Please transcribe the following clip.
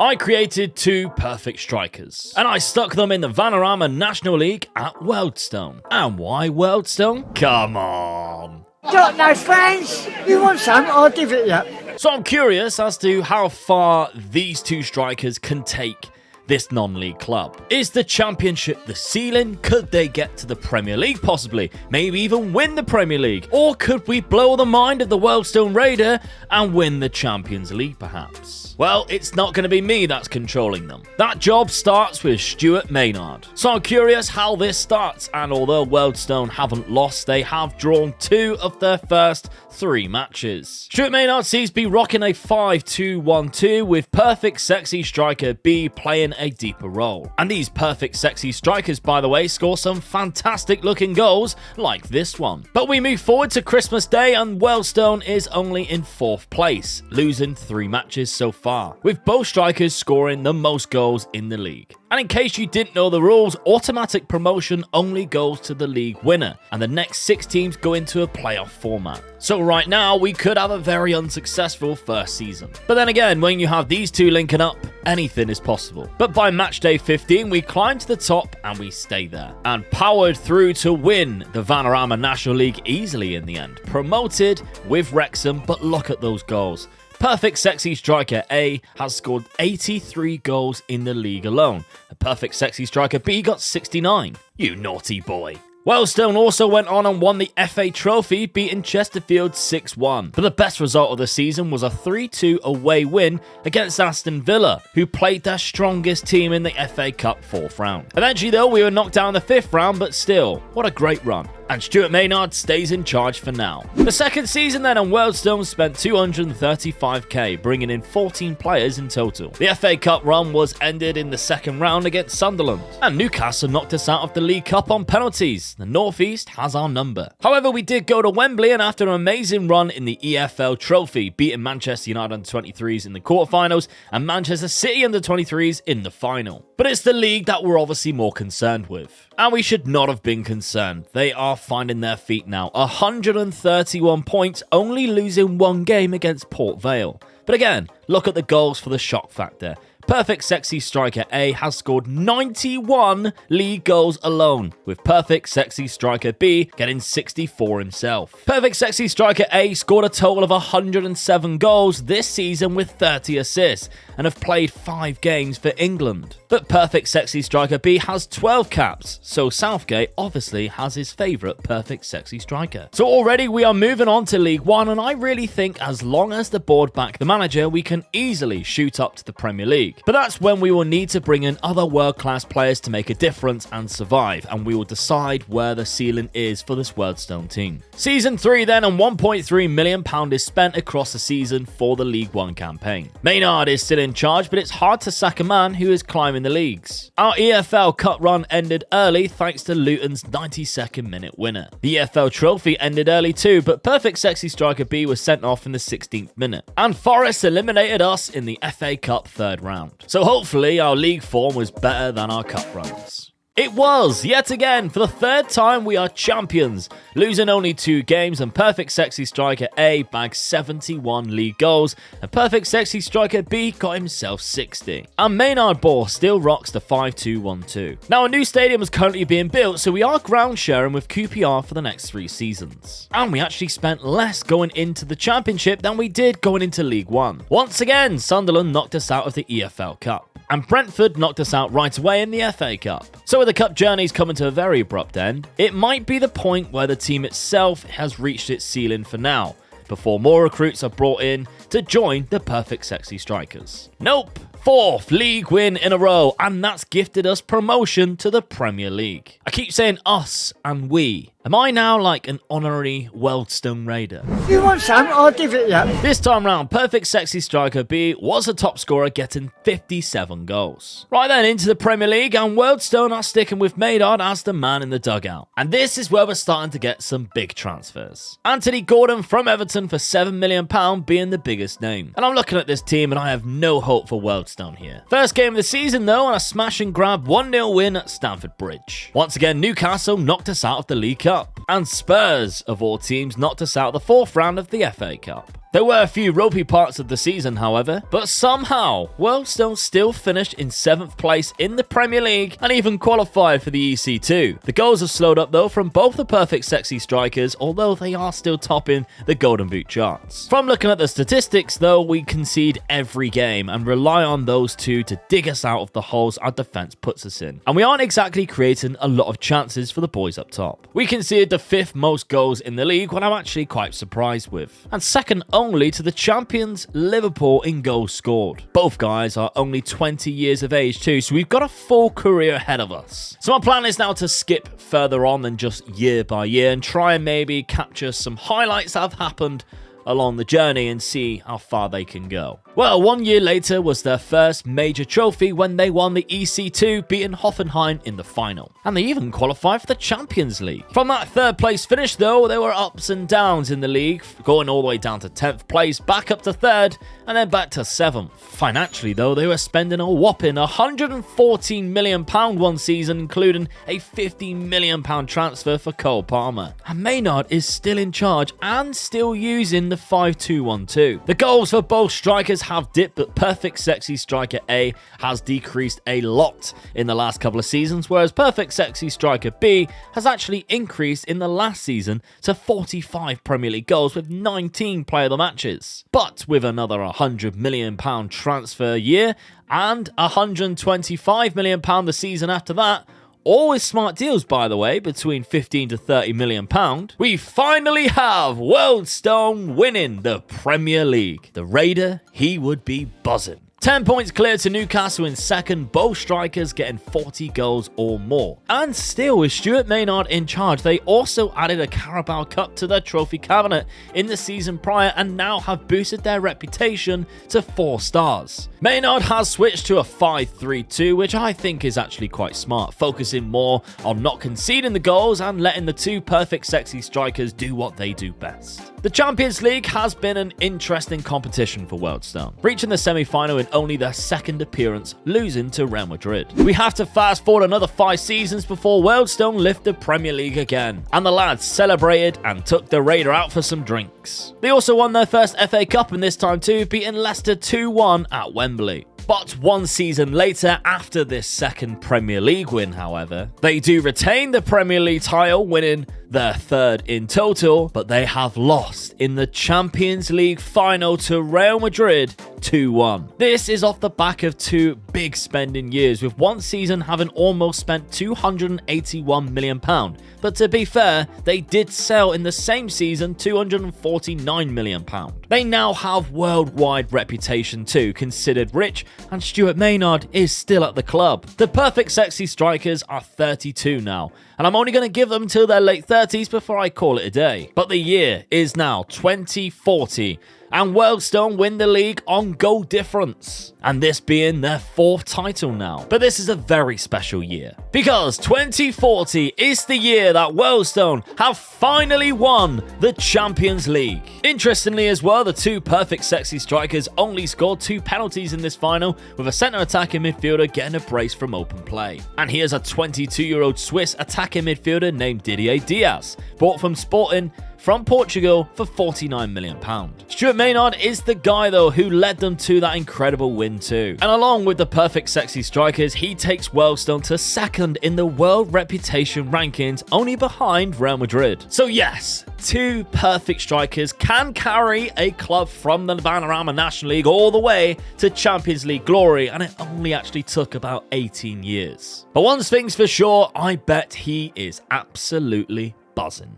I created two perfect strikers, and I stuck them in the Vanarama National League at Wealdstone. And why Wealdstone? Come on! Got no friends? You want some? I'll give it you. So I'm curious as to how far these two strikers can take this non-league club. Is the championship the ceiling? Could they get to the Premier League possibly? Maybe even win the Premier League? Or could we blow the mind of the Wealdstone Raider and win the Champions League perhaps? Well, it's not going to be me that's controlling them. That job starts with Stuart Maynard. So I'm curious how this starts, and although Wealdstone haven't lost, they have drawn 2 of their first 3 matches. Stuart Maynard sees B rocking a 5-2-1-2 with perfect sexy striker B playing a deeper role. And these perfect sexy strikers, by the way, score some fantastic looking goals like this one. But we move forward to Christmas Day and Wealdstone is only in 4th place, losing 3 matches so far, with both strikers scoring the most goals in the league. And in case you didn't know the rules, automatic promotion only goes to the league winner, and the next 6 teams go into a playoff format. So right now, we could have a very unsuccessful first season. But then again, when you have these two linking up, anything is possible. But by match day 15, we climb to the top and we stay there. And powered through to win the Vanarama National League easily in the end. Promoted with Wrexham, but look at those goals. Perfect sexy striker A has scored 83 goals in the league alone. A perfect sexy striker B got 69. You naughty boy. Wealdstone also went on and won the FA Trophy, beating Chesterfield 6-1. But the best result of the season was a 3-2 away win against Aston Villa, who played their strongest team in the FA Cup 4th round. Eventually though, we were knocked down in the 5th round, but still, what a great run. And Stuart Maynard stays in charge for now. The second season then, and Wealdstone spent 235k, bringing in 14 players in total. The FA Cup run was ended in the 2nd round against Sunderland, and Newcastle knocked us out of the League Cup on penalties. The North East has our number. However, we did go to Wembley, and after an amazing run in the EFL Trophy, beating Manchester United under-23s in the quarterfinals and Manchester City under-23s in the final. But it's the league that we're obviously more concerned with. And we should not have been concerned. They are finding their feet now. 131 points, only losing 1 game against Port Vale. But again, look at the goals for the shock factor. Perfect sexy striker A has scored 91 league goals alone, with perfect sexy striker B getting 64 himself. Perfect sexy striker A scored a total of 107 goals this season with 30 assists and have played 5 games for England. But perfect sexy striker B has 12 caps, so Southgate obviously has his favourite perfect sexy striker. So already we are moving on to League One, and I really think as long as the board back the manager, we can easily shoot up to the Premier League. But that's when we will need to bring in other world-class players to make a difference and survive, and we will decide where the ceiling is for this Wealdstone team. Season 3 then, and £1.3 million is spent across the season for the League One campaign. Maynard is still in charge, but it's hard to sack a man who is climbing the leagues. Our EFL Cup run ended early thanks to Luton's 92nd minute winner. The EFL Trophy ended early too, but perfect sexy striker B was sent off in the 16th minute. And Forest eliminated us in the FA Cup 3rd round. So hopefully our league form was better than our cup runs. It was! Yet again, for the 3rd time we are champions, losing only 2 games, and perfect sexy striker A bagged 71 league goals, and perfect sexy striker B got himself 60. And Maynard Ball still rocks the 5-2-1-2. Now a new stadium is currently being built, so we are ground sharing with QPR for the next 3 seasons. And we actually spent less going into the Championship than we did going into League One. Once again, Sunderland knocked us out of the EFL Cup. And Brentford knocked us out right away in the FA Cup. So with the cup journeys coming to a very abrupt end, it might be the point where the team itself has reached its ceiling for now, before more recruits are brought in to join the perfect sexy strikers. Nope! 4th league win in a row, and that's gifted us promotion to the Premier League. I keep saying us and we. Am I now like an honorary Wealdstone Raider? You want some? I'll give it you. This time round, perfect sexy striker B was the top scorer, getting 57 goals. Right then, into the Premier League, and Wealdstone are sticking with Maynard as the man in the dugout. And this is where we're starting to get some big transfers. Anthony Gordon from Everton for £7 million being the biggest name. And I'm looking at this team and I have no hope for Wealdstone here. First game of the season though, and a smash and grab 1-0 win at Stamford Bridge. Once again, Newcastle knocked us out of the League Cup. And Spurs, of all teams, knocked us out of the 4th round of the FA Cup. There were a few ropey parts of the season, however, but somehow Wealdstone still finished in 7th place in the Premier League and even qualified for the EC2. The goals have slowed up though from both the perfect sexy strikers, although they are still topping the Golden Boot charts. From looking at the statistics though, we concede every game and rely on those two to dig us out of the holes our defense puts us in. And we aren't exactly creating a lot of chances for the boys up top. We conceded the 5th most goals in the league, what I'm actually quite surprised with. And second only to the champions Liverpool in goals scored. Both guys are only 20 years of age too, so we've got a full career ahead of us. So my plan is now to skip further on than just year by year and try and maybe capture some highlights that have happened along the journey and see how far they can go. Well, 1 year later was their first major trophy when they won the EC2, beating Hoffenheim in the final. And they even qualified for the Champions League. From that 3rd place finish though, there were ups and downs in the league, going all the way down to 10th place, back up to 3rd, and then back to 7th. Financially though, they were spending a whopping £114 million one season, including a £50 million transfer for Cole Palmer. And Maynard is still in charge and still using the 5-2-1-2. The goals for both strikers have dipped, but perfect sexy striker A has decreased a lot in the last couple of seasons, whereas perfect sexy striker B has actually increased in the last season to 45 Premier League goals with 19 player of the matches. But with another £100 million transfer year and £125 million the season after that, all with smart deals, by the way, between 15 to 30 million pound, we finally have Wealdstone winning the Premier League. The Raider, he would be buzzing. 10 points clear to Newcastle in 2nd, both strikers getting 40 goals or more. And still, with Stuart Maynard in charge, they also added a Carabao Cup to their trophy cabinet in the season prior and now have boosted their reputation to 4 stars. Maynard has switched to a 5-3-2, which I think is actually quite smart, focusing more on not conceding the goals and letting the two perfect sexy strikers do what they do best. The Champions League has been an interesting competition for Wealdstone, reaching the semi-final in only their 2nd appearance, losing to Real Madrid. We have to fast forward another 5 seasons before Wealdstone lift the Premier League again, and the lads celebrated and took the Raider out for some drinks. They also won their first FA Cup in this time too, beating Leicester 2-1 at Wembley. But 1 season later, after this 2nd Premier League win, however, they do retain the Premier League title, winning their 3rd in total, but they have lost in the Champions League final to Real Madrid 2-1. This is off the back of 2 big spending years, with one season having almost spent £281 million. But to be fair, they did sell in the same season £249 million. They now have worldwide reputation too, considered rich, and Stuart Maynard is still at the club. The perfect sexy strikers are 32 now, and I'm only going to give them till their late 30s before I call it a day. But the year is now 2040, and Wealdstone win the league on goal difference, and this being their 4th title now. But this is a very special year, because 2040 is the year that Wealdstone have finally won the Champions League. Interestingly as well, the two perfect sexy strikers only scored 2 penalties in this final, with a centre attacking midfielder getting a brace from open play. And here's a 22-year-old Swiss attacking midfielder named Didier Diaz, bought from Sporting from Portugal for £49 million. Stuart Maynard is the guy though who led them to that incredible win too. And along with the perfect sexy strikers, he takes Wealdstone to 2nd in the world reputation rankings, only behind Real Madrid. So yes, 2 perfect strikers can carry a club from the Panorama National League all the way to Champions League glory, and it only actually took about 18 years. But one thing's for sure, I bet he is absolutely buzzing.